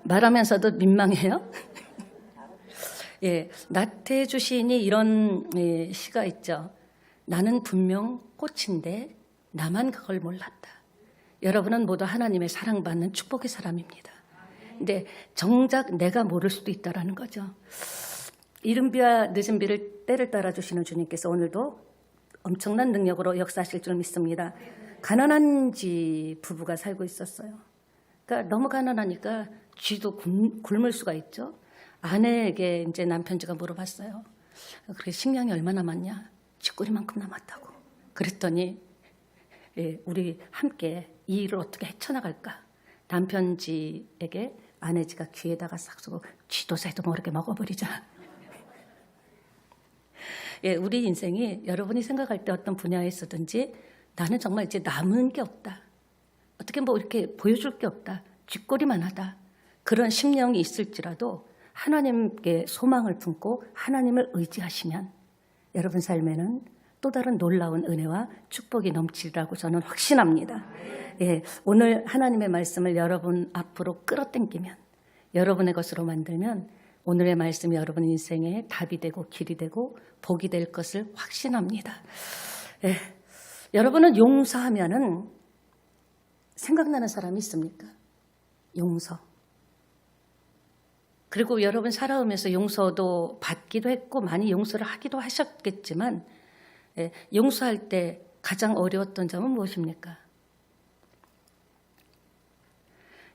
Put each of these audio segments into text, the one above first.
말하면서도 민망해요. 예, 나태주 시인이 이런 시가 있죠. 나는 분명 꽃인데 나만 그걸 몰랐다. 여러분은 모두 하나님의 사랑받는 축복의 사람입니다. 근데 정작 내가 모를 수도 있다라는 거죠. 이른 비와 늦은 비를 때를 따라 주시는 주님께서 오늘도 엄청난 능력으로 역사하실 줄 믿습니다. 가난한 집 부부가 살고 있었어요. 그러니까 너무 가난하니까 쥐도 굶을 수가 있죠. 아내에게 이제 남편지가 물어봤어요. 그래 식량이 얼마 남았냐? 쥐꼬리만큼 남았다고. 그랬더니 우리 함께 이 일을 어떻게 헤쳐나갈까? 남편지에게 아내지가 귀에다가 싹 쏘고 쥐도 새도 모르게 먹어버리자. 우리 인생이 여러분이 생각할 때 어떤 분야에 있었든지 나는 정말 이제 남은 게 없다. 어떻게 뭐 이렇게 보여줄 게 없다. 쥐꼬리만 하다. 그런 심령이 있을지라도 하나님께 소망을 품고 하나님을 의지하시면 여러분 삶에는 또 다른 놀라운 은혜와 축복이 넘치리라고 저는 확신합니다. 오늘 하나님의 말씀을 여러분 앞으로 끌어당기면 여러분의 것으로 만들면 오늘의 말씀이 여러분 인생의 답이 되고 길이 되고 복이 될 것을 확신합니다. 여러분은 용서하면은 생각나는 사람이 있습니까? 용서. 그리고 여러분 살아오면서 용서도 받기도 했고 많이 용서를 하기도 하셨겠지만 용서할 때 가장 어려웠던 점은 무엇입니까?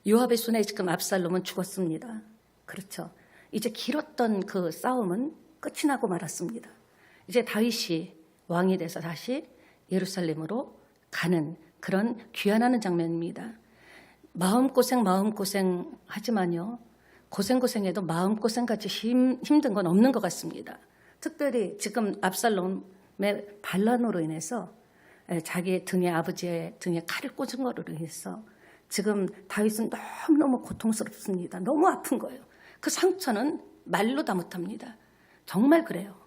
요압의 손에 지금 압살롬은 죽었습니다. 그렇죠. 이제 길었던 그 싸움은 끝이 나고 말았습니다. 이제 다윗이 왕이 돼서 다시 예루살렘으로 가는 그런 귀환하는 장면입니다. 마음고생 하지만요. 고생해도 마음고생같이 힘든 건 없는 것 같습니다. 특별히 지금 압살롬의 반란으로 인해서 자기의 등에 아버지의 등에 칼을 꽂은 거로 인해서 지금 다윗은 너무너무 고통스럽습니다. 너무 아픈 거예요. 그 상처는 말로 다 못합니다. 정말 그래요.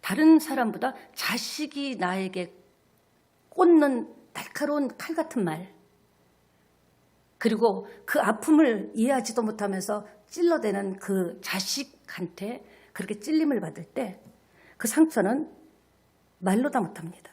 다른 사람보다 자식이 나에게 꽂는 날카로운 칼 같은 말 그리고 그 아픔을 이해하지도 못하면서 찔러대는 그 자식한테 그렇게 찔림을 받을 때 그 상처는 말로 다 못합니다.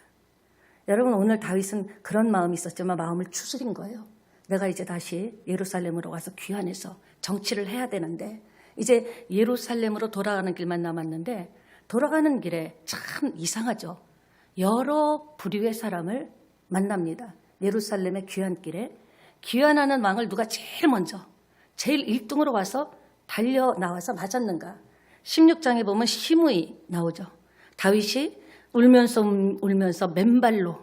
여러분 오늘 다윗은 그런 마음이 있었지만 마음을 추스린 거예요. 내가 이제 다시 예루살렘으로 가서 귀환해서 정치를 해야 되는데 이제 예루살렘으로 돌아가는 길만 남았는데 돌아가는 길에 참 이상하죠. 여러 부류의 사람을 만납니다. 예루살렘의 귀환길에 귀환하는 왕을 누가 제일 먼저 제일 1등으로 와서 달려 나와서 맞았는가. 16장에 보면 시므이 나오죠. 다윗이 울면서 맨발로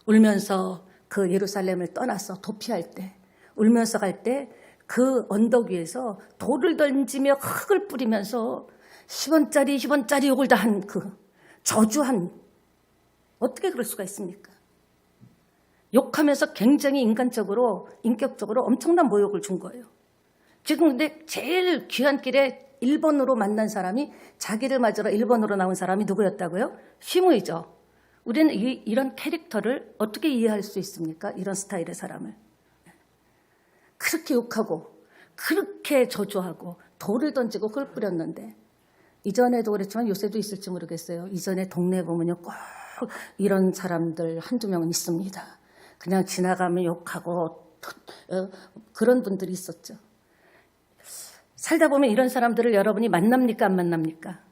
울면서 그 예루살렘을 떠나서 도피할 때 울면서 갈 때 그 언덕 위에서 돌을 던지며 흙을 뿌리면서 10원짜리 욕을 다 한 그 저주한 어떻게 그럴 수가 있습니까? 욕하면서 굉장히 인간적으로 인격적으로 엄청난 모욕을 준 거예요. 지금 근데 제일 귀환길에 1번으로 만난 사람이 자기를 맞으러 1번으로 나온 사람이 누구였다고요? 시므이죠. 우리는 이런 캐릭터를 어떻게 이해할 수 있습니까? 이런 스타일의 사람을. 그렇게 욕하고 그렇게 저주하고 돌을 던지고 흙을 뿌렸는데 이전에도 그랬지만 요새도 있을지 모르겠어요. 이전에 동네에 보면요 꼭 이런 사람들 한두 명은 있습니다. 그냥 지나가면 욕하고 그런 분들이 있었죠. 살다 보면 이런 사람들을 여러분이 만납니까 안 만납니까?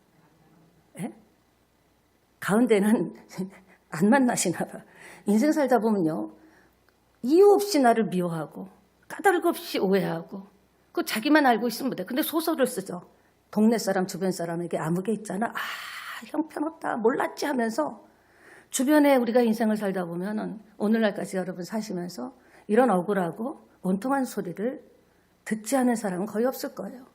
가운데는 안 만나시나 봐. 인생 살다 보면요 이유 없이 나를 미워하고 까닭 없이 오해하고 그 자기만 알고 있으면 돼. 근데 소설을 쓰죠. 동네 사람 주변 사람에게 아무개 있잖아. 형편없다 몰랐지 하면서 주변에 우리가 인생을 살다 보면은 오늘날까지 여러분 사시면서 이런 억울하고 원통한 소리를 듣지 않은 사람은 거의 없을 거예요.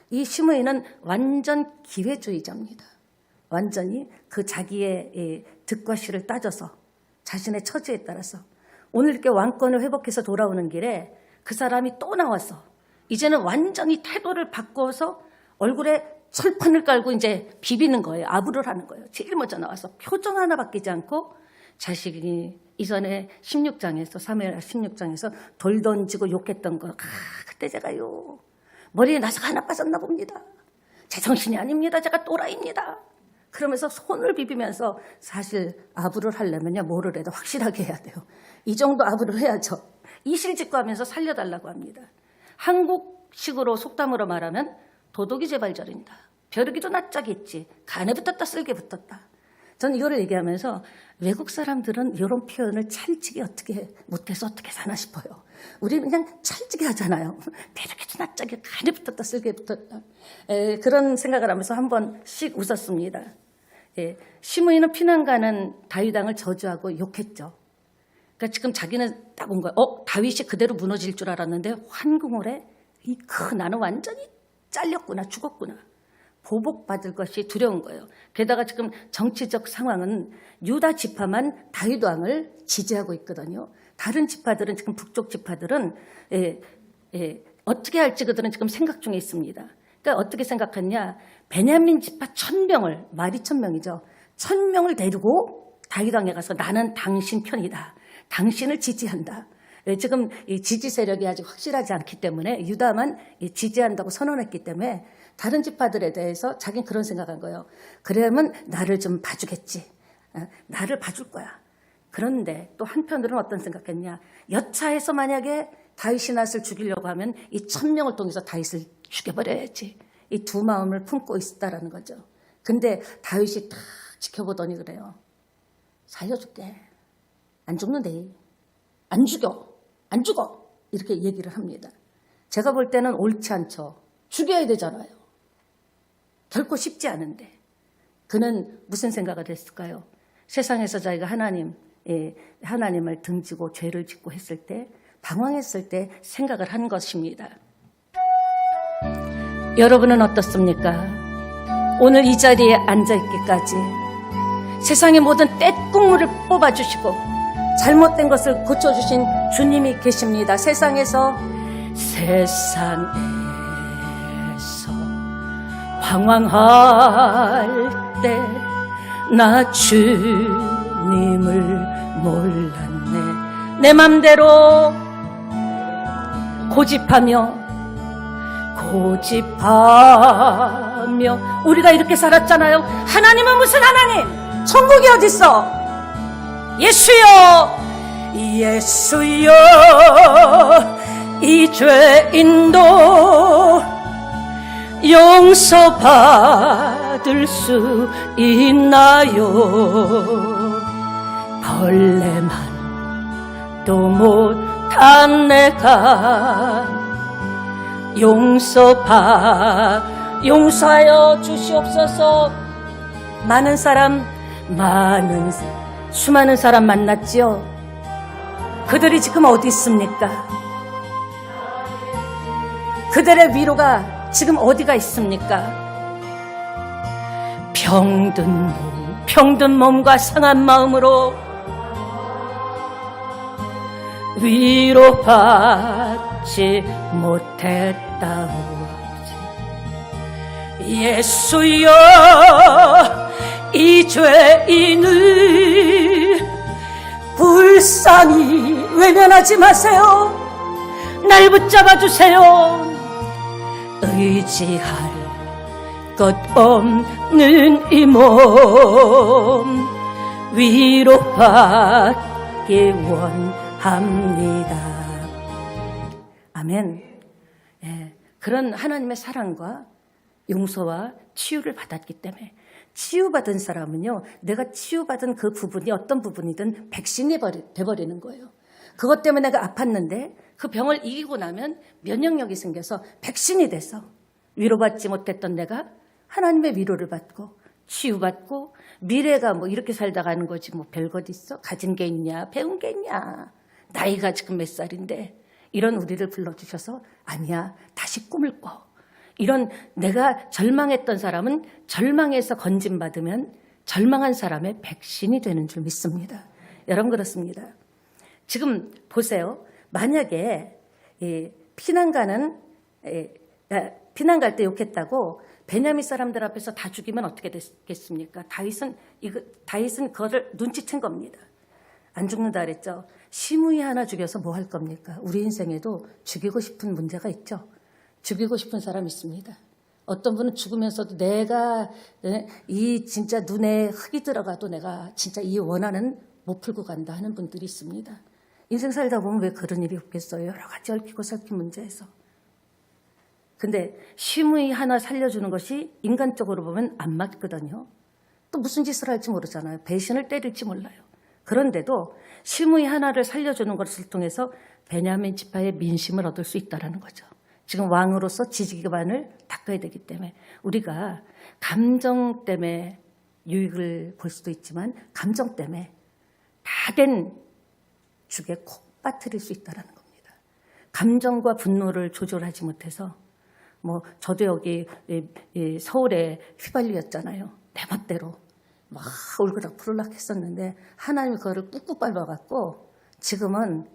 이 시므이는 완전 기회주의자입니다. 완전히 그 자기의 득과 실을 따져서 자신의 처지에 따라서 오늘 이렇게 왕권을 회복해서 돌아오는 길에 그 사람이 또 나와서 이제는 완전히 태도를 바꿔서 얼굴에 철판을 깔고 이제 비비는 거예요. 아부를 하는 거예요. 제일 먼저 나와서 표정 하나 바뀌지 않고 자식이 이전에 16장에서 사무엘 16장에서 돌 던지고 욕했던 거 그때 제가요 머리에 나사가 하나 빠졌나 봅니다. 제정신이 아닙니다. 제가 또라이입니다. 그러면서 손을 비비면서 사실 아부를 하려면요, 뭐를 해도 확실하게 해야 돼요. 이 정도 아부를 해야죠. 이실직고하면서 살려달라고 합니다. 한국식으로 속담으로 말하면 도둑이 재발절인다. 벼르기도 낯짝이 있지. 간에 붙었다 쓸개 붙었다. 저는 이거를 얘기하면서 외국 사람들은 이런 표현을 찰지게 어떻게 못해서 어떻게 사나 싶어요. 우리는 그냥 찰지게 하잖아요. 벼르기도 낯짝이 간에 붙었다 쓸개 붙었다. 그런 생각을 하면서 한 번씩 웃었습니다. 시므이는 피난 가는 다윗 왕을 저주하고 욕했죠. 그러니까 지금 자기는 딱 온 거예요. 다윗이 그대로 무너질 줄 알았는데 환궁을 해. 나는 완전히 잘렸구나, 죽었구나. 보복받을 것이 두려운 거예요. 게다가 지금 정치적 상황은 유다 지파만 다윗 왕을 지지하고 있거든요. 다른 지파들은 지금 북쪽 지파들은 어떻게 할지 그들은 지금 생각 중에 있습니다. 그러니까 어떻게 생각했냐? 베냐민 지파 1000명을, 말이 1000명이죠. 1000명을 데리고 다윗 왕에 가서 나는 당신 편이다. 당신을 지지한다. 지금 이 지지 세력이 아직 확실하지 않기 때문에 유다만 지지한다고 선언했기 때문에 다른 지파들에 대해서 자기는 그런 생각한 거예요. 그러면 나를 좀 봐주겠지. 나를 봐줄 거야. 그런데 또 한편으로는 어떤 생각했냐. 여차해서 만약에 다윗이 낫을 죽이려고 하면 이 1000명을 통해서 다윗을 죽여버려야지. 이 두 마음을 품고 있었다라는 거죠. 근데 다윗이 딱 지켜보더니 그래요. 살려줄게. 안 죽는데. 안 죽여. 안 죽어. 이렇게 얘기를 합니다. 제가 볼 때는 옳지 않죠. 죽여야 되잖아요. 결코 쉽지 않은데. 그는 무슨 생각을 했을까요? 세상에서 자기가 하나님을 등지고 죄를 짓고 했을 때, 방황했을 때 생각을 한 것입니다. 여러분은 어떻습니까? 오늘 이 자리에 앉아있기까지 세상의 모든 떼국물을 뽑아주시고 잘못된 것을 고쳐주신 주님이 계십니다. 세상에서 방황할 때 나 주님을 몰랐네. 내 맘대로 고집하며 우리가 이렇게 살았잖아요. 하나님은 무슨 하나님? 천국이 어딨어? 예수여 이 죄인도 용서받을 수 있나요? 벌레만도 못한 내가 용서하여 주시옵소서. 수많은 사람 만났지요. 그들이 지금 어디 있습니까? 그들의 위로가 지금 어디가 있습니까? 병든 몸과 상한 마음으로 위로받지 못했다오. 예수여 이 죄인을 불쌍히 외면하지 마세요. 날 붙잡아 주세요. 의지할 것 없는 이 몸 위로받기 원합니다. 아멘. 그런 하나님의 사랑과 용서와 치유를 받았기 때문에 치유받은 사람은요, 내가 치유받은 그 부분이 어떤 부분이든 백신이 돼버리는 거예요. 그것 때문에 내가 아팠는데 그 병을 이기고 나면 면역력이 생겨서 백신이 돼서 위로받지 못했던 내가 하나님의 위로를 받고 치유받고 미래가 뭐 이렇게 살다 가는 거지 뭐 별것 있어? 가진 게 있냐? 배운 게 있냐? 나이가 지금 몇 살인데 이런 우리를 불러주셔서 아니야, 다시 꿈을 꿔. 이런 내가 절망했던 사람은 절망에서 건진받으면 절망한 사람의 백신이 되는 줄 믿습니다. 여러분 그렇습니다. 지금 보세요. 만약에 피난 갈 때 욕했다고 베냐민 사람들 앞에서 다 죽이면 어떻게 됐겠습니까? 다윗은 그거를 눈치챈 겁니다. 안 죽는다 그랬죠. 시므이 하나 죽여서 뭐 할 겁니까? 우리 인생에도 죽이고 싶은 문제가 있죠. 죽이고 싶은 사람 있습니다. 어떤 분은 죽으면서도 내가 이 진짜 눈에 흙이 들어가도 내가 진짜 이 원한은 못 풀고 간다 하는 분들이 있습니다. 인생 살다 보면 왜 그런 일이 없겠어요. 여러 가지 얽히고 설킨 문제에서. 근데 심의 하나 살려주는 것이 인간적으로 보면 안 맞거든요. 또 무슨 짓을 할지 모르잖아요. 배신을 때릴지 몰라요. 그런데도 심의 하나를 살려주는 것을 통해서 베냐민 지파의 민심을 얻을 수 있다는 거죠. 지금 왕으로서 지지기반을 닦아야 되기 때문에 우리가 감정 때문에 유익을 볼 수도 있지만 감정 때문에 다 된 죽에 콕 빠뜨릴 수 있다는 겁니다. 감정과 분노를 조절하지 못해서 저도 여기 서울에 휘발유였잖아요. 내 멋대로 막 울그락 부르락 했었는데 하나님이 그거를 꾹꾹 밟아갖고 지금은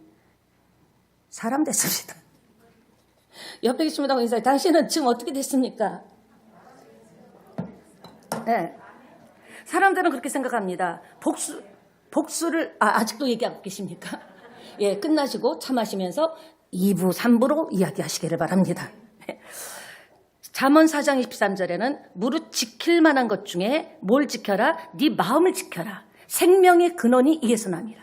사람 됐습니다. 옆에 계십니다. 인사해. 당신은 지금 어떻게 됐습니까? 네. 사람들은 그렇게 생각합니다. 복수를 아직도 얘기하고 계십니까? 예, 끝나시고 차 마시면서 2부, 3부로 이야기하시기를 바랍니다. 잠언 4장 23절에는 무릇 지킬 만한 것 중에 뭘 지켜라? 네 마음을 지켜라. 생명의 근원이 이에서 나니라.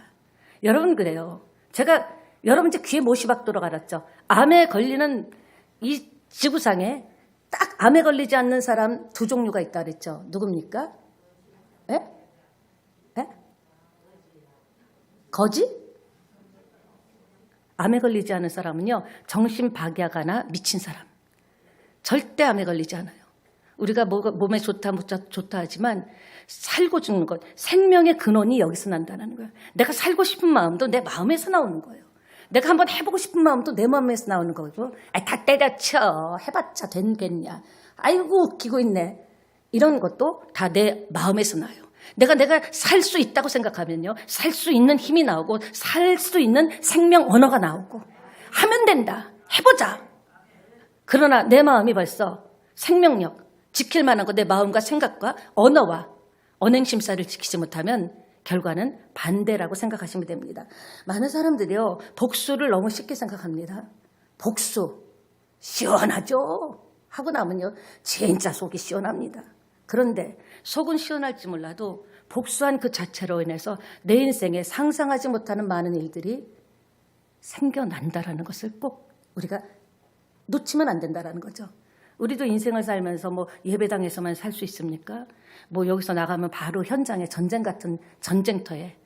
여러분 그래요. 제가 여러분 이제 귀에 못이 박도록 알았죠. 암에 걸리는 이 지구상에 딱 암에 걸리지 않는 사람 두 종류가 있다 그랬죠. 누굽니까? 예? 예? 거지? 암에 걸리지 않은 사람은요. 정신박약하나 미친 사람. 절대 암에 걸리지 않아요. 우리가 몸에 좋다 하지만 살고 죽는 것, 생명의 근원이 여기서 난다는 거예요. 내가 살고 싶은 마음도 내 마음에서 나오는 거예요. 내가 한번 해보고 싶은 마음도 내 마음에서 나오는 거고, 다 때려쳐 해봤자 되겠냐. 아이고 웃기고 있네. 이런 것도 다 내 마음에서 나요. 내가 살 수 있다고 생각하면요, 살 수 있는 힘이 나오고 살 수 있는 생명 언어가 나오고 하면 된다. 해보자. 그러나 내 마음이 벌써 생명력, 지킬 만한 거 내 마음과 생각과 언어와 언행심사를 지키지 못하면 결과는 반대라고 생각하시면 됩니다. 많은 사람들이요, 복수를 너무 쉽게 생각합니다. 복수, 시원하죠? 하고 나면요, 진짜 속이 시원합니다. 그런데 속은 시원할지 몰라도 복수한 그 자체로 인해서 내 인생에 상상하지 못하는 많은 일들이 생겨난다라는 것을 꼭 우리가 놓치면 안 된다라는 거죠. 우리도 인생을 살면서 예배당에서만 살 수 있습니까? 여기서 나가면 바로 현장에 전쟁 같은 전쟁터에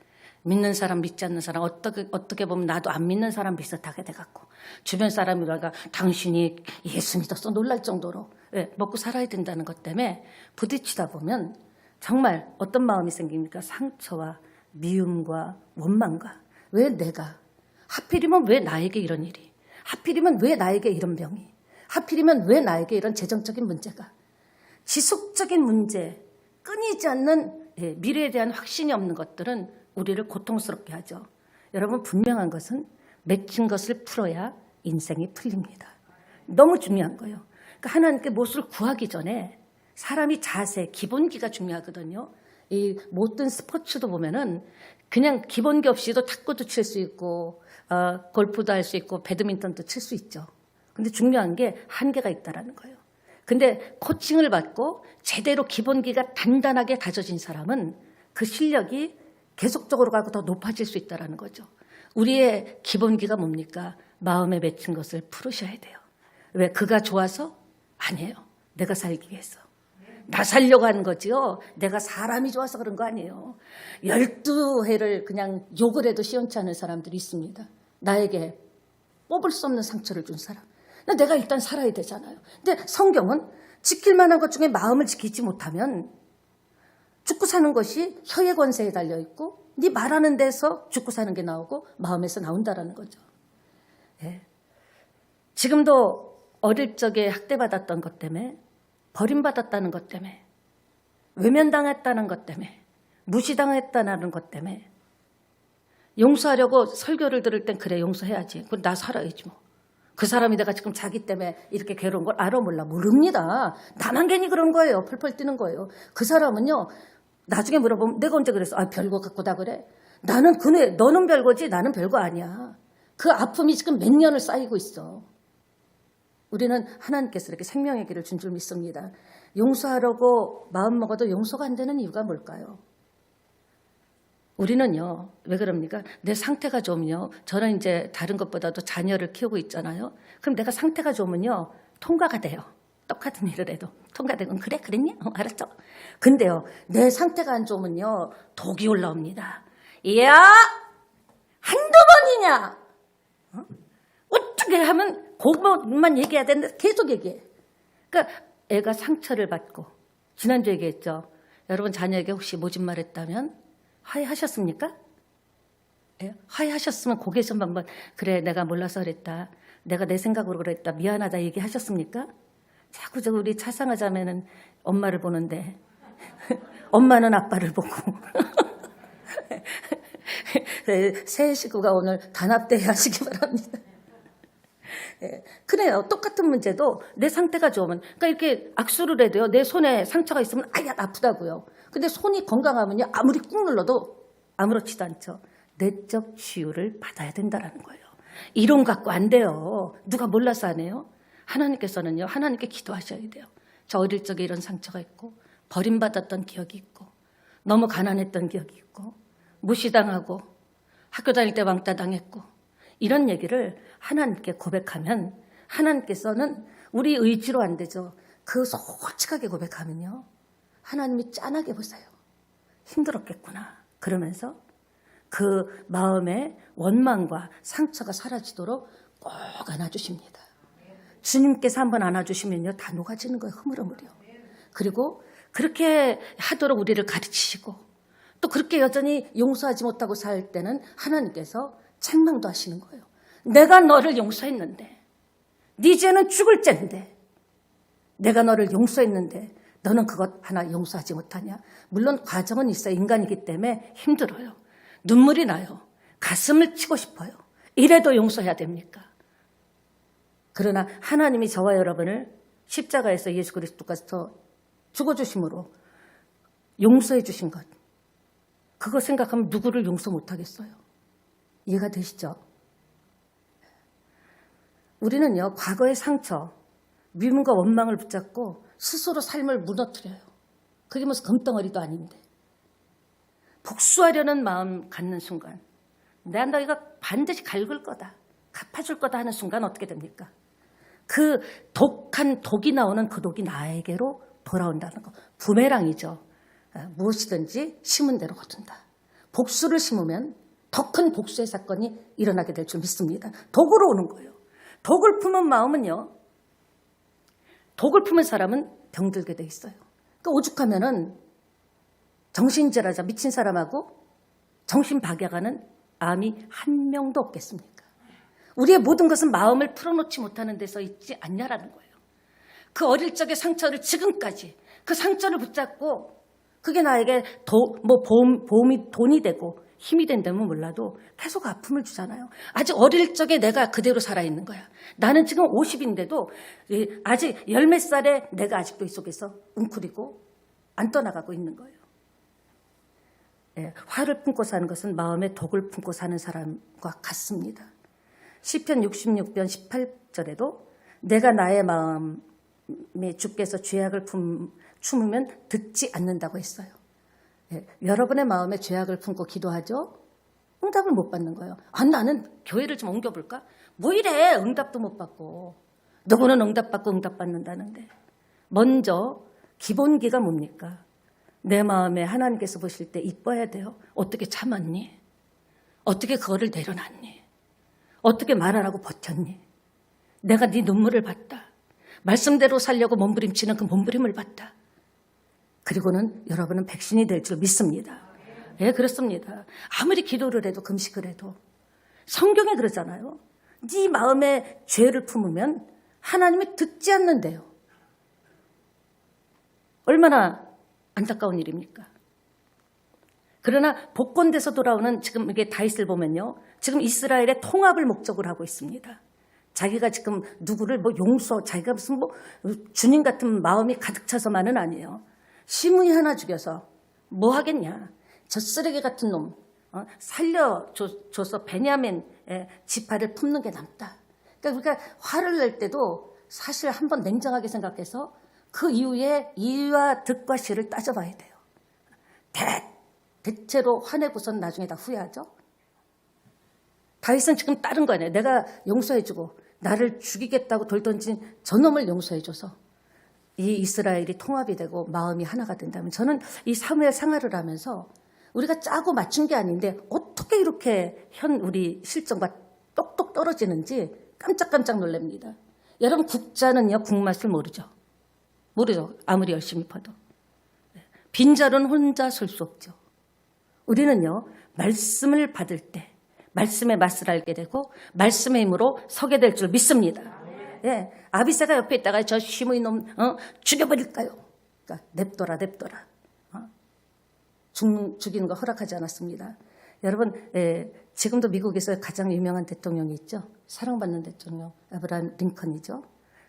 믿는 사람 믿지 않는 사람 어떻게 보면 나도 안 믿는 사람 비슷하게 돼갖고 주변 사람이 내가 당신이 예수 믿었어 놀랄 정도로 먹고 살아야 된다는 것 때문에 부딪히다 보면 정말 어떤 마음이 생깁니까? 상처와 미움과 원망과 왜 내가 하필이면 왜 나에게 이런 일이 하필이면 왜 나에게 이런 병이 하필이면 왜 나에게 이런 재정적인 문제가 지속적인 문제 끊이지 않는 미래에 대한 확신이 없는 것들은 우리를 고통스럽게 하죠. 여러분 분명한 것은 맺힌 것을 풀어야 인생이 풀립니다. 너무 중요한 거예요. 그러니까 하나님께 무엇을 구하기 전에 사람이 자세, 기본기가 중요하거든요. 이 모든 스포츠도 보면은 그냥 기본기 없이도 탁구도 칠 수 있고 골프도 할 수 있고 배드민턴도 칠 수 있죠. 근데 중요한 게 한계가 있다라는 거예요. 근데 코칭을 받고 제대로 기본기가 단단하게 다져진 사람은 그 실력이 계속적으로 가고 더 높아질 수 있다는 거죠. 우리의 기본기가 뭡니까? 마음에 맺힌 것을 풀으셔야 돼요. 왜? 그가 좋아서? 아니에요. 내가 살기 위해서. 나 살려고 하는 거지요. 내가 사람이 좋아서 그런 거 아니에요. 12회를 그냥 욕을 해도 시원치 않은 사람들이 있습니다. 나에게 뽑을 수 없는 상처를 준 사람. 내가 일단 살아야 되잖아요. 근데 성경은 지킬 만한 것 중에 마음을 지키지 못하면 죽고 사는 것이 혀의 권세에 달려있고 네 말하는 데서 죽고 사는 게 나오고 마음에서 나온다라는 거죠. 예. 지금도 어릴 적에 학대받았던 것 때문에 버림받았다는 것 때문에 외면당했다는 것 때문에 무시당했다는 것 때문에 용서하려고 설교를 들을 땐 그래 용서해야지. 그럼 나 살아야지 뭐. 그 사람이 내가 지금 자기 때문에 이렇게 괴로운 걸 알아 몰라. 모릅니다. 나만 괜히 그런 거예요. 펄펄 뛰는 거예요. 그 사람은요. 나중에 물어보면 내가 언제 그랬어? 별거 갖고 다 그래. 나는 너는 별거지 나는 별거 아니야. 그 아픔이 지금 몇 년을 쌓이고 있어. 우리는 하나님께서 이렇게 생명의 길을 준 줄 믿습니다. 용서하려고 마음먹어도 용서가 안 되는 이유가 뭘까요? 우리는요, 왜 그럽니까? 내 상태가 좋으면요, 저는 이제 다른 것보다도 자녀를 키우고 있잖아요. 그럼 내가 상태가 좋으면요, 통과가 돼요. 똑같은 일을 해도 통과되고, 그래, 그랬냐? 알았죠? 근데요, 내 상태가 안 좋으면요, 독이 올라옵니다. 이야! 한두 번이냐? 어떻게 하면 그것만 얘기해야 되는데 계속 얘기해. 그러니까 애가 상처를 받고, 지난주 얘기했죠. 여러분 자녀에게 혹시 모진 말 했다면 화해하셨습니까? 예? 화해하셨으면 고개 좀 한번, 그래, 내가 몰라서 그랬다. 내가 내 생각으로 그랬다. 미안하다 얘기하셨습니까? 자꾸 우리 차상화 자매는 엄마를 보는데 엄마는 아빠를 보고 새 식구가 오늘 단합대회 하시기 바랍니다. 예, 그래요. 똑같은 문제도 내 상태가 좋으면, 그러니까 이렇게 악수를 해도요, 내 손에 상처가 있으면 아야 아프다고요. 근데 손이 건강하면요, 아무리 꾹 눌러도 아무렇지도 않죠. 내적 치유를 받아야 된다라는 거예요. 이론 갖고 안 돼요. 누가 몰라서 안 해요? 하나님께서는요, 하나님께 기도하셔야 돼요. 저 어릴 적에 이런 상처가 있고, 버림받았던 기억이 있고, 너무 가난했던 기억이 있고, 무시당하고, 학교 다닐 때 왕따 당했고, 이런 얘기를 하나님께 고백하면 하나님께서는 우리 의지로 안 되죠. 그 솔직하게 고백하면요, 하나님이 짠하게 보세요. 힘들었겠구나. 그러면서 그 마음의 원망과 상처가 사라지도록 꼭 안아주십니다. 주님께서 한번 안아주시면요, 다 녹아지는 거예요. 흐물흐물이요. 그리고 그렇게 하도록 우리를 가르치시고, 또 그렇게 여전히 용서하지 못하고 살 때는 하나님께서 책망도 하시는 거예요. 내가 너를 용서했는데, 네 죄는 죽을 죄인데, 내가 너를 용서했는데 너는 그것 하나 용서하지 못하냐? 물론 과정은 있어요. 인간이기 때문에 힘들어요. 눈물이 나요. 가슴을 치고 싶어요. 이래도 용서해야 됩니까? 그러나 하나님이 저와 여러분을 십자가에서 예수 그리스도께서 죽어주심으로 용서해 주신 것, 그거 생각하면 누구를 용서 못하겠어요. 이해가 되시죠? 우리는요, 과거의 상처, 미움과 원망을 붙잡고 스스로 삶을 무너뜨려요. 그게 무슨 금덩어리도 아닌데. 복수하려는 마음 갖는 순간, 내가 너희가 반드시 갉을 거다, 갚아줄 거다 하는 순간 어떻게 됩니까? 그 독이 나오는 그 독이 나에게로 돌아온다는 거. 부메랑이죠. 무엇이든지 심은 대로 거둔다. 복수를 심으면 더 큰 복수의 사건이 일어나게 될 줄 믿습니다. 독으로 오는 거예요. 독을 품은 마음은요, 독을 품은 사람은 병들게 돼 있어요. 그러니까 오죽하면은 정신질환자 미친 사람하고 정신 박약하는 암이 한 명도 없겠습니까? 우리의 모든 것은 마음을 풀어놓지 못하는 데서 있지 않냐라는 거예요. 그 어릴 적의 상처를 지금까지 그 상처를 붙잡고 그게 나에게 보험이 돈이 되고 힘이 된다면 몰라도 계속 아픔을 주잖아요. 아직 어릴 적에 내가 그대로 살아있는 거야. 나는 지금 50인데도 아직 열 몇 살에 내가 아직도 이 속에서 웅크리고 안 떠나가고 있는 거예요. 예, 화를 품고 사는 것은 마음에 독을 품고 사는 사람과 같습니다. 시편 66편 18절에도 내가 나의 마음에 주께서 죄악을 품으면 듣지 않는다고 했어요. 예, 여러분의 마음에 죄악을 품고 기도하죠? 응답을 못 받는 거예요. 아, 나는 교회를 좀 옮겨볼까? 뭐 이래, 응답도 못 받고. 누구는 응답받고 응답받는다는데. 먼저 기본기가 뭡니까? 내 마음에 하나님께서 보실 때 이뻐야 돼요. 어떻게 참았니? 어떻게 그거를 내려놨니? 어떻게 말 안 하고 버텼니? 내가 네 눈물을 봤다. 말씀대로 살려고 몸부림치는 그 몸부림을 봤다. 그리고는 여러분은 백신이 될 줄 믿습니다. 예, 그렇습니다. 아무리 기도를 해도 금식을 해도 성경에 그러잖아요. 네 마음에 죄를 품으면 하나님이 듣지 않는데요. 얼마나 안타까운 일입니까? 그러나 복권돼서 돌아오는 지금 이게 다윗을 보면요. 지금 이스라엘의 통합을 목적으로 하고 있습니다. 자기가 지금 누구를 자기가 무슨 주님 같은 마음이 가득 차서만은 아니에요. 시므이 하나 죽여서 뭐 하겠냐. 저 쓰레기 같은 놈 살려줘서 베냐민 지파를 품는 게 남다. 그러니까 우리가 화를 낼 때도 사실 한번 냉정하게 생각해서 그 이후에 이와 득과 실을 따져봐야 돼요. 대체로 화내고선 나중에 다 후회하죠. 다윗은 지금 다른 거 아니에요. 내가 용서해주고 나를 죽이겠다고 돌 던진 저놈을 용서해줘서 이 이스라엘이 통합이 되고 마음이 하나가 된다면, 저는 이 사무엘 생활을 하면서 우리가 짜고 맞춘 게 아닌데 어떻게 이렇게 우리 실정과 똑똑 떨어지는지 깜짝깜짝 놀랍니다. 여러분, 국자는요 국맛을 모르죠. 아무리 열심히 퍼도. 빈자루는 혼자 설 수 없죠. 우리는요 말씀을 받을 때 말씀의 맛을 알게 되고 말씀의 힘으로 서게 될 줄 믿습니다. 예, 아비새가 옆에 있다가 저 시무이 놈 죽여버릴까요? 그러니까 냅둬라. 죽이는 거 허락하지 않았습니다. 여러분, 지금도 미국에서 가장 유명한 대통령이 있죠. 사랑받는 대통령 아브라함 링컨이죠.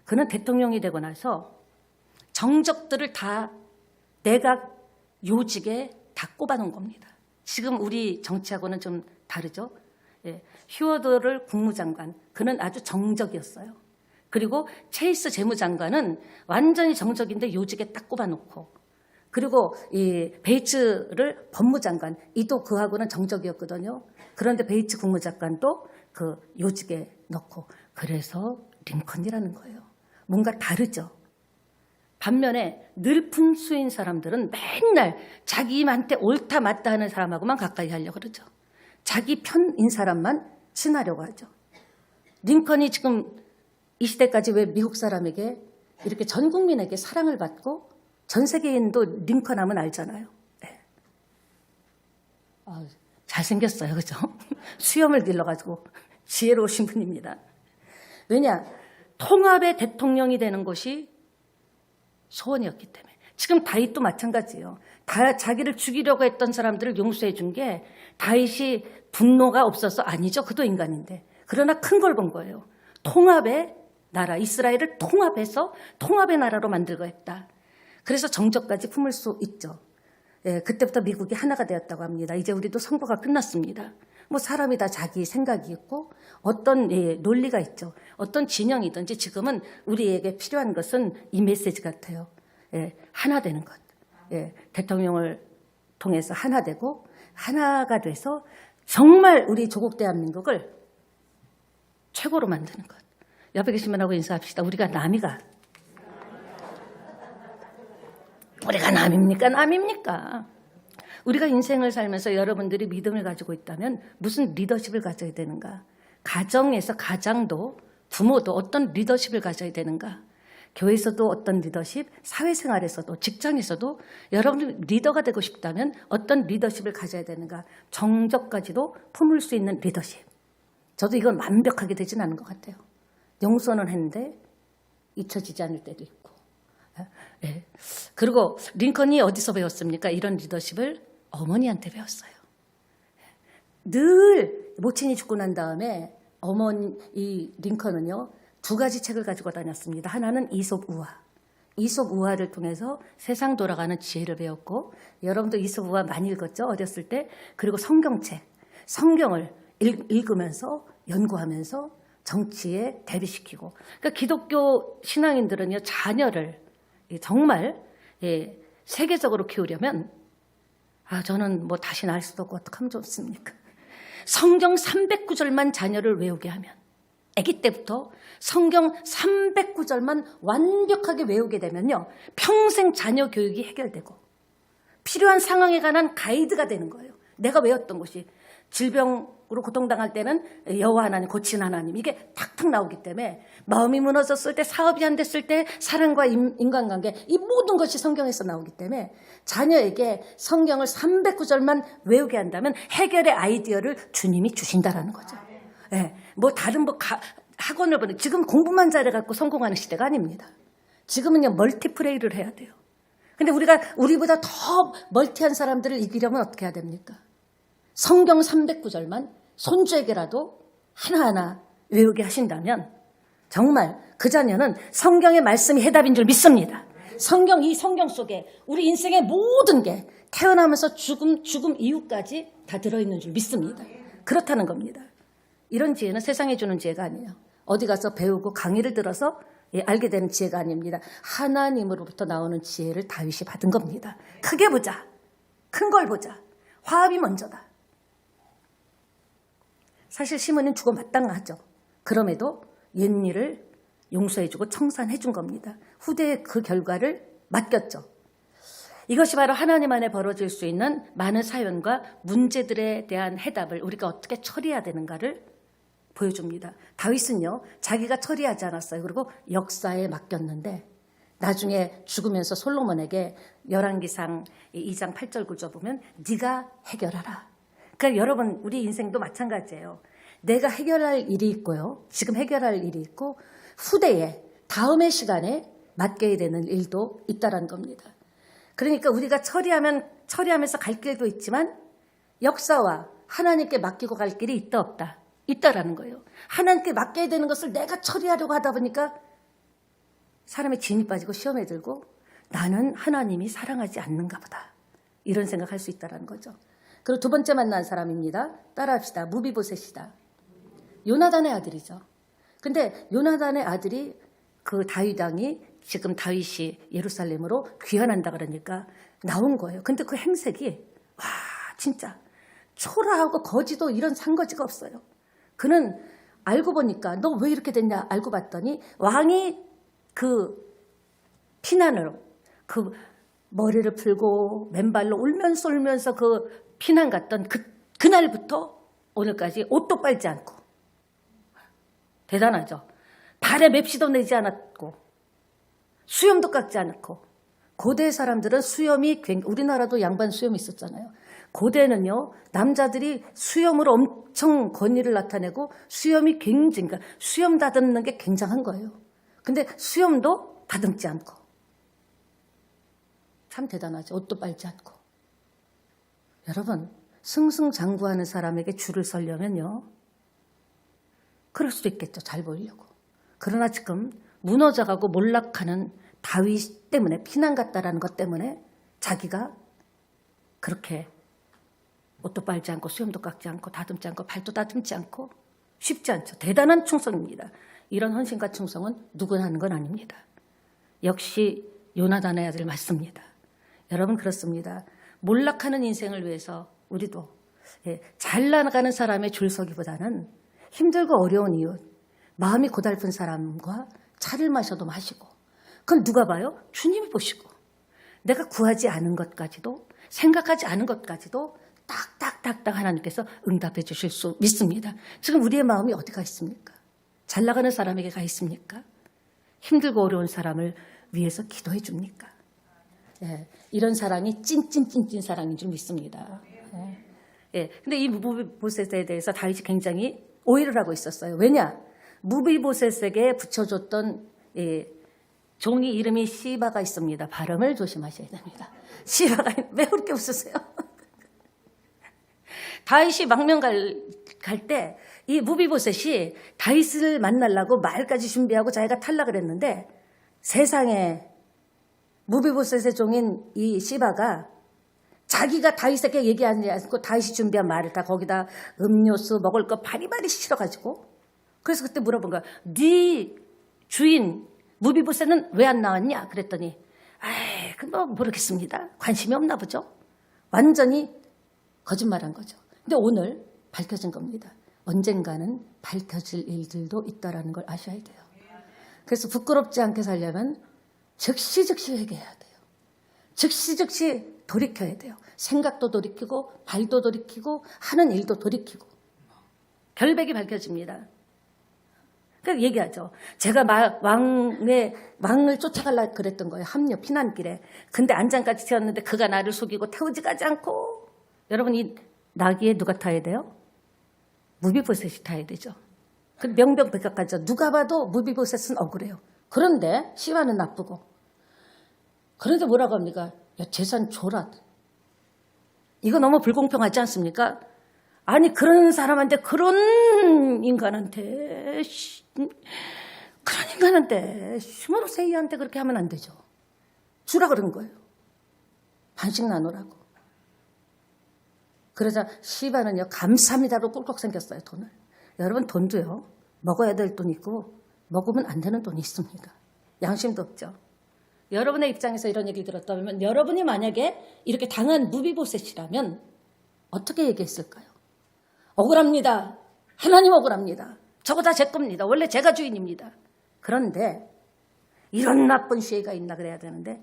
그는 대통령이 되고 나서 정적들을 다 내각 요직에 다 꼽아놓은 겁니다. 지금 우리 정치하고는 좀 다르죠. 휴어도를 국무장관, 그는 아주 정적이었어요. 그리고 체이스 재무장관은 완전히 정적인데 요직에 딱 꼽아놓고, 그리고 이 베이츠를 법무장관, 이도 그하고는 정적이었거든요. 그런데 베이츠 국무장관도 그 요직에 넣고, 그래서 링컨이라는 거예요. 뭔가 다르죠. 반면에 늘 분수인 사람들은 맨날 자기한테 옳다 맞다 하는 사람하고만 가까이 하려고 그러죠. 자기 편인 사람만 친하려고 하죠. 링컨이 지금 이 시대까지 왜 미국 사람에게 이렇게 전 국민에게 사랑을 받고 전 세계인도 링컨 하면 알잖아요. 네. 잘생겼어요. 그죠? 수염을 길러가지고 지혜로우신 분입니다. 왜냐? 통합의 대통령이 되는 것이 소원이었기 때문에. 지금 다윗도 마찬가지예요. 자기를 죽이려고 했던 사람들을 용서해 준 게 다윗이 분노가 없어서 아니죠. 그도 인간인데. 그러나 큰 걸 본 거예요. 통합의 나라, 이스라엘을 통합해서 통합의 나라로 만들고 했다. 그래서 정적까지 품을 수 있죠. 그때부터 미국이 하나가 되었다고 합니다. 이제 우리도 선거가 끝났습니다. 뭐 사람이 다 자기 생각이 있고 어떤 논리가 있죠. 어떤 진영이든지 지금은 우리에게 필요한 것은 이 메시지 같아요. 하나 되는 것. 대통령을 통해서 하나 되고 하나가 돼서 정말 우리 조국 대한민국을 최고로 만드는 것. 옆에 계신 분하고 인사합시다. 우리가 남입니까? 남입니까? 우리가 인생을 살면서 여러분들이 믿음을 가지고 있다면 무슨 리더십을 가져야 되는가? 가정에서 가장도 부모도 어떤 리더십을 가져야 되는가? 교회에서도 어떤 리더십, 사회생활에서도 직장에서도 여러분이 리더가 되고 싶다면 어떤 리더십을 가져야 되는가? 정적까지도 품을 수 있는 리더십. 저도 이건 완벽하게 되진 않은 것 같아요. 용서는 했는데 잊혀지지 않을 때도 있고. 그리고 링컨이 어디서 배웠습니까? 이런 리더십을 어머니한테 배웠어요. 늘 모친이 죽고 난 다음에 이 링컨은요 2가지 책을 가지고 다녔습니다. 하나는 이솝 우화를 통해서 세상 돌아가는 지혜를 배웠고, 여러분도 이솝 우화 많이 읽었죠? 어렸을 때. 그리고 성경을 읽으면서 연구하면서 정치에 대비시키고. 그러니까 기독교 신앙인들은요 자녀를 정말 세계적으로 키우려면 저는 뭐 다시 날 수도 없고 어떡하면 좋습니까? 성경 300구절만 자녀를 외우게 하면, 아기 때부터 성경 300구절만 완벽하게 외우게 되면요 평생 자녀 교육이 해결되고 필요한 상황에 관한 가이드가 되는 거예요. 내가 외웠던 것이 질병으로 고통당할 때는 여호와 하나님, 고친 하나님, 이게 탁탁 나오기 때문에 마음이 무너졌을 때, 사업이 안 됐을 때, 사랑과 인간관계, 이 모든 것이 성경에서 나오기 때문에 자녀에게 성경을 300구절만 외우게 한다면 해결의 아이디어를 주님이 주신다라는 거죠. 뭐 다른 학원을 보는, 지금 공부만 잘해갖고 성공하는 시대가 아닙니다. 지금은요 멀티플레이를 해야 돼요. 근데 우리보다 더 멀티한 사람들을 이기려면 어떻게 해야 됩니까? 성경 300구절만 손주에게라도 하나하나 외우게 하신다면 정말 그 자녀는 성경의 말씀이 해답인 줄 믿습니다. 이 성경 속에 우리 인생의 모든 게 태어나면서 죽음 이후까지 다 들어있는 줄 믿습니다. 그렇다는 겁니다. 이런 지혜는 세상에 주는 지혜가 아니에요. 어디 가서 배우고 강의를 들어서 알게 되는 지혜가 아닙니다. 하나님으로부터 나오는 지혜를 다윗이 받은 겁니다. 크게 보자. 큰 걸 보자. 화합이 먼저다. 사실 시므는 죽어 마땅하죠. 그럼에도 옛일을 용서해주고 청산해준 겁니다. 후대의 그 결과를 맡겼죠. 이것이 바로 하나님 안에 벌어질 수 있는 많은 사연과 문제들에 대한 해답을 우리가 어떻게 처리해야 되는가를 보여줍니다. 다윗은요, 자기가 처리하지 않았어요. 그리고 역사에 맡겼는데 나중에 죽으면서 솔로몬에게 열왕기상 2장 8절 구절 보면 네가 해결하라. 그러니까 여러분, 우리 인생도 마찬가지예요. 내가 해결할 일이 있고요. 지금 해결할 일이 있고 후대에 다음의 시간에 맡겨야 되는 일도 있다라는 겁니다. 그러니까 우리가 처리하면서 갈 길도 있지만 역사와 하나님께 맡기고 갈 길이 있다 없다. 있다라는 거예요. 하나님께 맡겨야 되는 것을 내가 처리하려고 하다 보니까 사람의 진이 빠지고 시험에 들고 나는 하나님이 사랑하지 않는가 보다. 이런 생각할 수 있다는 거죠. 그리고 두 번째 만난 사람입니다. 따라합시다. 무비보셋이다. 요나단의 아들이죠. 근데 요나단의 아들이 그 다윗 왕이 지금 다윗이 예루살렘으로 귀환한다 그러니까 나온 거예요. 근데 그 행색이 와 진짜 초라하고 거지도 이런 상거지가 없어요. 그는 알고 보니까 너 왜 이렇게 됐냐 알고 봤더니 왕이 그 피난으로 그 머리를 풀고 맨발로 울면서 그 피난 갔던 그날부터 오늘까지 옷도 빨지 않고 대단하죠. 발에 맵시도 내지 않았고 수염도 깎지 않고 고대 사람들은 수염이 우리나라도 양반 수염이 있었잖아요. 고대는요 남자들이 수염으로 엄청 권위를 나타내고 수염이 굉장히 그러니까 수염 다듬는 게 굉장한 거예요. 근데 수염도 다듬지 않고 참 대단하죠. 옷도 빨지 않고. 여러분 승승장구하는 사람에게 줄을 서려면요 그럴 수도 있겠죠. 잘 보이려고. 그러나 지금 무너져가고 몰락하는 다윗 때문에 피난 갔다라는 것 때문에 자기가 그렇게 옷도 빨지 않고 수염도 깎지 않고 다듬지 않고 발도 다듬지 않고 쉽지 않죠. 대단한 충성입니다. 이런 헌신과 충성은 누구나 하는 건 아닙니다. 역시 요나단의 아들 맞습니다. 여러분 그렇습니다. 몰락하는 인생을 위해서 우리도 잘 나가는 사람의 줄서기보다는 힘들고 어려운 이웃, 마음이 고달픈 사람과 차를 마셔도 마시고 그건 누가 봐요? 주님이 보시고 내가 구하지 않은 것까지도 생각하지 않은 것까지도 딱딱딱딱 하나님께서 응답해 주실 수 믿습니다. 지금 우리의 마음이 어디 가 있습니까? 잘 나가는 사람에게 가 있습니까? 힘들고 어려운 사람을 위해서 기도해 줍니까? 이런 사랑이 찐찐찐찐 사랑인 줄 믿습니다. 근데 이 무비보셋에 대해서 다윗이 굉장히 오해를 하고 있었어요. 왜냐? 무비보셋에게 붙여줬던 종이 이름이 시바가 있습니다. 발음을 조심하셔야 됩니다. 시바가 왜 그렇게 웃으세요? 다윗이 망명 갈 때 이 무비보셋이 다윗을 만나려고 말까지 준비하고 자기가 탈락을 했는데 세상에 무비보셋의 종인 이 시바가 자기가 다윗에게 얘기하지 않고 다윗이 준비한 말을 다 거기다 음료수 먹을 거 바리바리 실어가지고 그래서 그때 물어본 거야. 네 주인 무비보셋은 왜 안 나왔냐? 그랬더니 뭐 모르겠습니다. 관심이 없나 보죠. 완전히 거짓말한 거죠. 근데 오늘 밝혀진 겁니다. 언젠가는 밝혀질 일들도 있다는 걸 아셔야 돼요. 그래서 부끄럽지 않게 살려면 즉시 회개해야 돼요. 즉시 돌이켜야 돼요. 생각도 돌이키고 말도 돌이키고 하는 일도 돌이키고 결백이 밝혀집니다. 그러니까 얘기하죠. 제가 왕을 쫓아가려고 그랬던 거예요. 합류 피난길에. 근데 안장까지 태웠는데 그가 나를 속이고 태우지 가지 않고 여러분 이 나귀에 누가 타야 돼요? 무비보셋이 타야 되죠. 그 명명백각하죠. 누가 봐도 무비보셋은 억울해요. 그런데 시바는 나쁘고 그런데 뭐라고 합니까? 야, 재산 줘라. 이거 너무 불공평하지 않습니까? 아니 그런 사람한테 그런 인간한테 시모노세이한테 그렇게 하면 안 되죠. 주라 그런 거예요. 반씩 나누라고. 그러자 시바는요 감사합니다로 꿀꺽 생겼어요. 돈을. 여러분 돈도요 먹어야 될 돈 있고 먹으면 안 되는 돈이 있습니다. 양심도 없죠. 여러분의 입장에서 이런 얘기를 들었다면 여러분이 만약에 이렇게 당한 무비보셋이라면 어떻게 얘기했을까요? 억울합니다. 하나님 억울합니다. 저거 다 제 겁니다. 원래 제가 주인입니다. 그런데 이런 나쁜 시혜가 있나 그래야 되는데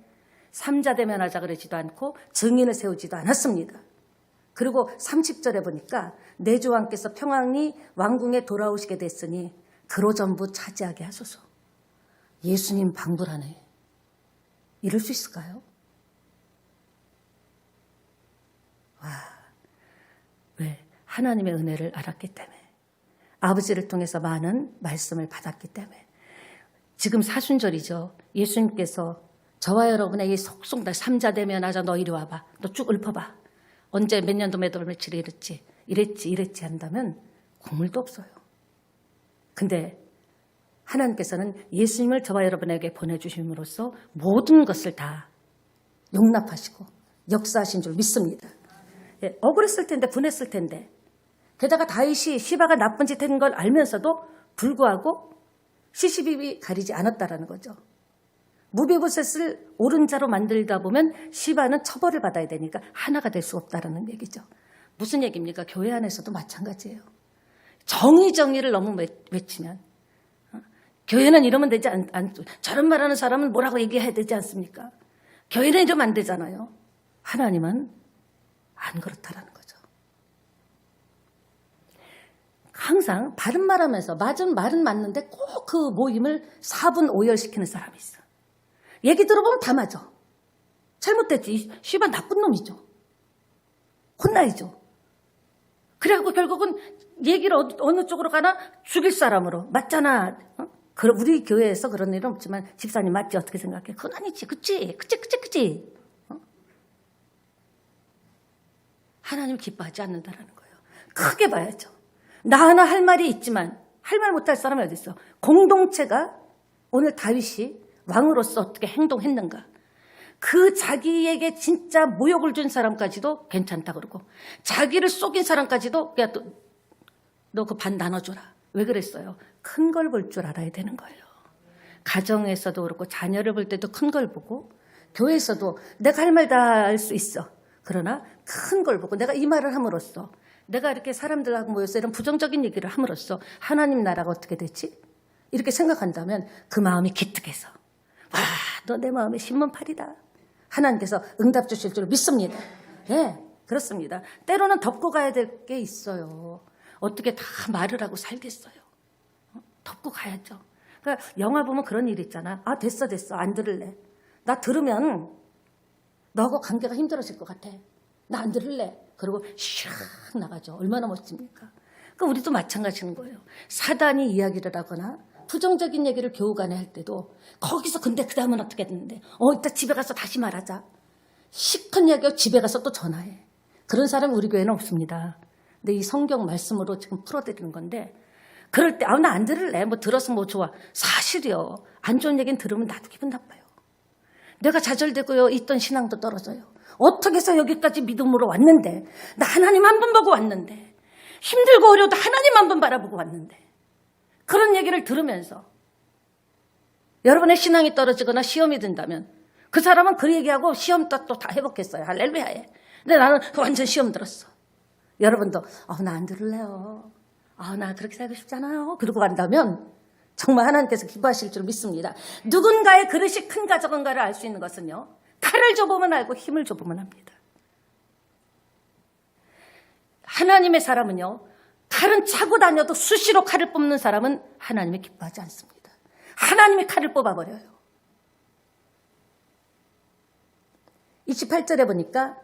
삼자대면하자 그러지도 않고 증인을 세우지도 않았습니다. 그리고 30절에 보니까 내 주 왕께서 평안히 왕궁에 돌아오시게 됐으니 그로 전부 차지하게 하소서. 예수님 방불하네. 이럴 수 있을까요? 와, 왜? 하나님의 은혜를 알았기 때문에, 아버지를 통해서 많은 말씀을 받았기 때문에. 지금 사순절이죠. 예수님께서 저와 여러분에게 속속 삼자대면하자. 너 이리 와봐. 너 쭉 읊어봐. 언제 몇 년도 몇 월 며칠에 이랬지 한다면 국물도 없어요. 근데 하나님께서는 예수님을 저와 여러분에게 보내주심으로써 모든 것을 다 용납하시고 역사하신 줄 믿습니다. 예, 억울했을 텐데, 분했을 텐데, 게다가 다윗이 시바가 나쁜 짓 한 걸 알면서도 불구하고 시시비비 가리지 않았다라는 거죠. 무비보셋을 오른자로 만들다 보면 시바는 처벌을 받아야 되니까 하나가 될 수 없다라는 얘기죠. 무슨 얘기입니까? 교회 안에서도 마찬가지예요. 정의를 너무 외치면, 교회는 이러면 되지 저런 말하는 사람은 뭐라고 얘기해야 되지 않습니까? 교회는 이러면 안 되잖아요. 하나님은 안 그렇다라는 거죠. 항상 바른 말하면서 맞은 말은 맞는데 꼭 그 모임을 4분 오열시키는 사람이 있어. 얘기 들어보면 다 맞아. 잘못됐지. 씨발 나쁜 놈이죠. 혼나야죠. 그래갖고 결국은 얘기를 어느 쪽으로 가나 죽일 사람으로. 맞잖아. 우리 교회에서 그런 일은 없지만 집사님 맞지? 어떻게 생각해? 그건 아니지. 그치? 하나님 기뻐하지 않는다라는 거예요. 크게 봐야죠. 나 하나 할 말이 있지만 할 말 못할 사람이 어디 있어? 공동체가 오늘 다윗이 왕으로서 어떻게 행동했는가? 그 자기에게 진짜 모욕을 준 사람까지도 괜찮다 그러고 자기를 속인 사람까지도 야, 너 그 반 나눠줘라. 왜 그랬어요? 큰 걸 볼 줄 알아야 되는 거예요. 가정에서도 그렇고 자녀를 볼 때도 큰 걸 보고 교회에서도 내가 할 말 다 할 수 있어. 그러나 큰 걸 보고 내가 이 말을 함으로써 내가 이렇게 사람들하고 모여서 이런 부정적인 얘기를 함으로써 하나님 나라가 어떻게 되지? 이렇게 생각한다면 그 마음이 기특해서 와, 너 내 마음에 신문팔이다. 하나님께서 응답 주실 줄 믿습니다. 예, 그렇습니다. 때로는 덮고 가야 될 게 있어요. 어떻게 다 말을 하고 살겠어요. 덮고 가야죠. 그러니까 영화 보면 그런 일 있잖아. 아, 됐어. 안 들을래. 나 들으면 너하고 관계가 힘들어질 것 같아. 나 안 들을래. 그리고 샥 나가죠. 얼마나 멋집니까? 그러니까 우리도 마찬가지인 거예요. 사단이 이야기를 하거나 부정적인 얘기를 교우간에 할 때도 거기서 근데 그 다음은 어떻게 됐는데 이따 집에 가서 다시 말하자. 시큰 이야기하고 집에 가서 또 전화해. 그런 사람이 우리 교회는 없습니다. 근데 이 성경 말씀으로 지금 풀어드리는 건데 그럴 때 나 안 들을래. 뭐 들어서 뭐 좋아. 사실이요. 안 좋은 얘기는 들으면 나도 기분 나빠요. 내가 좌절되고요. 있던 신앙도 떨어져요. 어떻게 해서 여기까지 믿음으로 왔는데 나 하나님 한 번 보고 왔는데 힘들고 어려워도 하나님 한 번 바라보고 왔는데 그런 얘기를 들으면서 여러분의 신앙이 떨어지거나 시험이 든다면 그 사람은 그 얘기하고 시험 또 다 회복했어요. 할렐루야에. 근데 나는 완전 시험 들었어. 여러분도 나 안 들을래요. 나 그렇게 살고 싶잖아요. 그러고 간다면 정말 하나님께서 기뻐하실 줄 믿습니다. 누군가의 그릇이 큰가 적은가를 알 수 있는 것은요. 칼을 줘보면 알고 힘을 줘보면 합니다. 하나님의 사람은요. 칼은 차고 다녀도 수시로 칼을 뽑는 사람은 하나님이 기뻐하지 않습니다. 하나님이 칼을 뽑아버려요. 28절에 보니까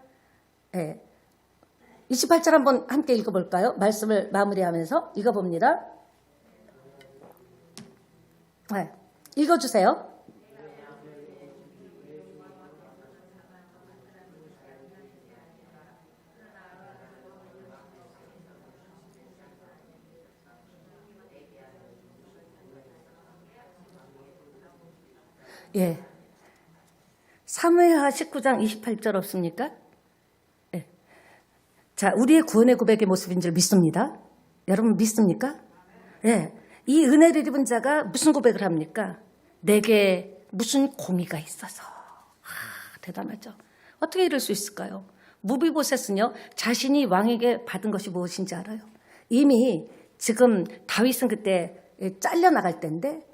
28절 한번 함께 읽어볼까요? 말씀을 마무리하면서 읽어봅니다. 읽어주세요. 예. 사무엘하 19장 28절 없습니까? 예. 자, 우리의 구원의 고백의 모습인 줄 믿습니다. 여러분 믿습니까? 예. 이 은혜를 입은 자가 무슨 고백을 합니까? 내게 무슨 공의가 있어서. 대단하죠. 어떻게 이럴 수 있을까요? 무비보셋은요, 자신이 왕에게 받은 것이 무엇인지 알아요. 이미 지금 다윗은 그때 잘려나갈 때인데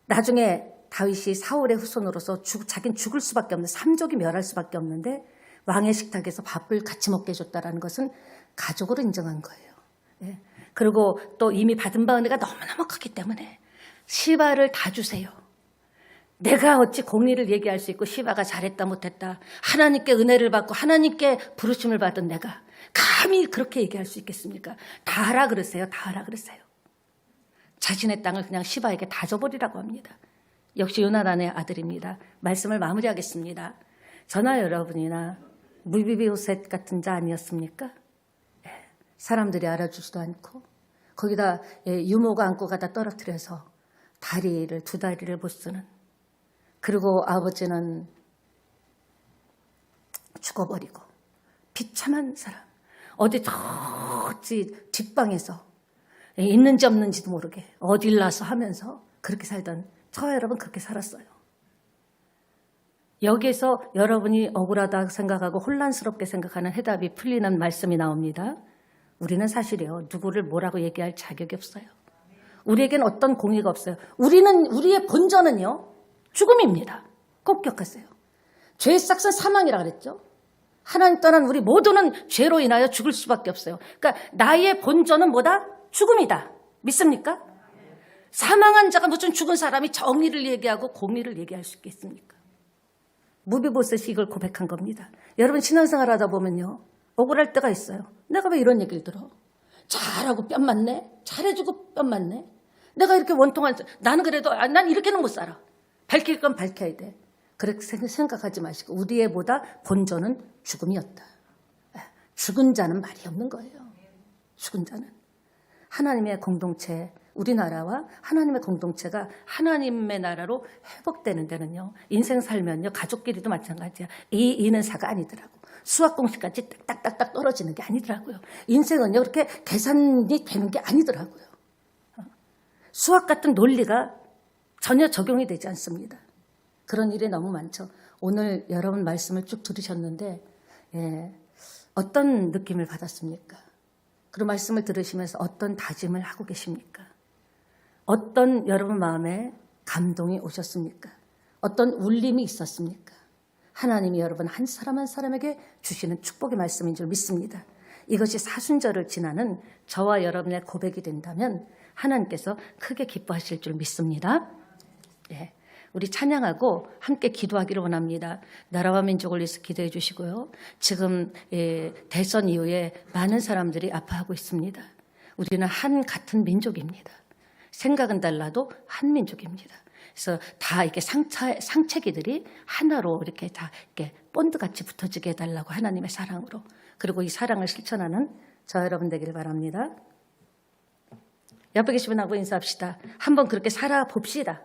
나중에 다윗이 사울의 후손으로서 자기는 죽을 수밖에 없는, 삼족이 멸할 수밖에 없는데 왕의 식탁에서 밥을 같이 먹게 해줬다는 것은 가족으로 인정한 거예요. 예. 그리고 또 이미 받은 바 은혜가 너무너무 크기 때문에 시바를 다 주세요. 내가 어찌 공의를 얘기할 수 있고 시바가 잘했다 못했다, 하나님께 은혜를 받고 하나님께 부르심을 받은 내가 감히 그렇게 얘기할 수 있겠습니까? 다 하라 그러세요. 다 하라 그러세요. 자신의 땅을 그냥 시바에게 다 줘버리라고 합니다. 역시 요나단의 아들입니다. 말씀을 마무리하겠습니다. 저나 여러분이나 무비보셋 같은 자 아니었습니까? 사람들이 알아주지도 않고 거기다 유모가 안고 가다 떨어뜨려서 두 다리를 못 쓰는, 그리고 아버지는 죽어버리고 비참한 사람, 어디 뒷방에서 있는지 없는지도 모르게 어딜 나서 하면서 그렇게 살던 저와 여러분 그렇게 살았어요. 여기에서 여러분이 억울하다 생각하고 혼란스럽게 생각하는 해답이 풀리는 말씀이 나옵니다. 우리는 사실이요, 누구를 뭐라고 얘기할 자격이 없어요. 우리에겐 어떤 공의가 없어요. 우리의 본전은요, 죽음입니다. 꼭 기억하세요. 죄의 싹은 사망이라 그랬죠. 하나님 떠난 우리 모두는 죄로 인하여 죽을 수밖에 없어요. 그러니까 나의 본전은 뭐다? 죽음이다. 믿습니까? 사망한 자가 무슨 죽은 사람이 정의를 얘기하고 공의를 얘기할 수 있겠습니까? 무비보셋이 이걸 고백한 겁니다. 여러분 신앙생활 하다 보면요, 억울할 때가 있어요. 내가 왜 이런 얘기를 들어? 잘하고 뺨 맞네? 잘해주고 뺨 맞네? 내가 이렇게 원통한, 나는 그래도 난 이렇게는 못 살아. 밝힐 건 밝혀야 돼. 그렇게 생각하지 마시고 우리의 보다 본전은 죽음이었다. 죽은 자는 말이 없는 거예요. 죽은 자는. 하나님의 공동체, 우리나라와 하나님의 공동체가 하나님의 나라로 회복되는 데는요, 인생 살면요, 가족끼리도 마찬가지야. 이는 사가 아니더라고. 수학 공식까지 딱딱딱딱 떨어지는 게 아니더라고요. 인생은요, 그렇게 계산이 되는 게 아니더라고요. 수학 같은 논리가 전혀 적용이 되지 않습니다. 그런 일이 너무 많죠. 오늘 여러분 말씀을 쭉 들으셨는데 어떤 느낌을 받았습니까? 그런 말씀을 들으시면서 어떤 다짐을 하고 계십니까? 어떤 여러분 마음에 감동이 오셨습니까? 어떤 울림이 있었습니까? 하나님이 여러분 한 사람 한 사람에게 주시는 축복의 말씀인 줄 믿습니다. 이것이 사순절을 지나는 저와 여러분의 고백이 된다면 하나님께서 크게 기뻐하실 줄 믿습니다. 네, 우리 찬양하고 함께 기도하기를 원합니다. 나라와 민족을 위해서 기도해 주시고요. 지금 대선 이후에 많은 사람들이 아파하고 있습니다. 우리는 같은 민족입니다. 생각은 달라도 한 민족입니다. 그래서 다 이렇게 상체기들이 하나로 이렇게 다 이렇게 본드같이 붙어지게 해달라고, 하나님의 사랑으로. 그리고 이 사랑을 실천하는 저 여러분 되기를 바랍니다. 옆에 계신 분하고 인사합시다. 한번 그렇게 살아봅시다.